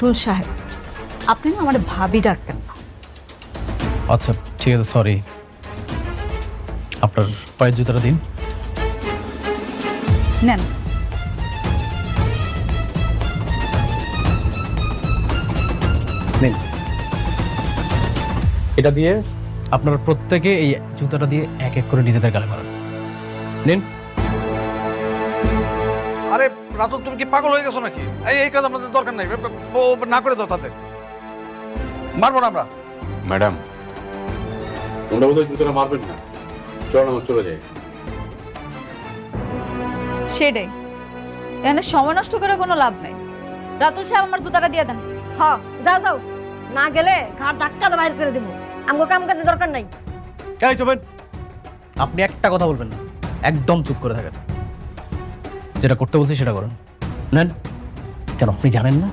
রাতুল সাহেব, আপনি না আমার ভাবি ডাকবেন না। আচ্ছা ঠিক আছে, সরি। আপনার পায়ের জুতাটা দিন। নেন। নিন। এটা দিয়ে আপনারা প্রত্যেকে এই জুতাটা দিয়ে এক এক করে নিজেদের গালে মারেন। নিন। আরে রাতুল, তুমি কি পাগল হয়ে গেছো নাকি? এই কাজ আমাদের দরকার নাই, ও না করে দাও, তাতে মারবো না আমরা। ম্যাডাম, তোমরা বোধহয় জুতোটা মারবেন না। চলো আমরা চলে যাই। সেটাই, এখানে সময় নষ্ট করে কোনো লাভ নাই। রাতুল সাহেব, আমার জুতাটা দিয়ে দেন। হ্যাঁ, যাও যাও, না গেলে ঘাট ধাক্কা দিয়ে বাইর করে দেবো। আমগো কাম কাজে দরকার নাই। এই চুপেন। আপনি একটা কথা বলবেন না, একদম চুপ করে থাকেন। যেটা করতে বলছি সেটা করেন। নেন। কেন আপনি জানেন না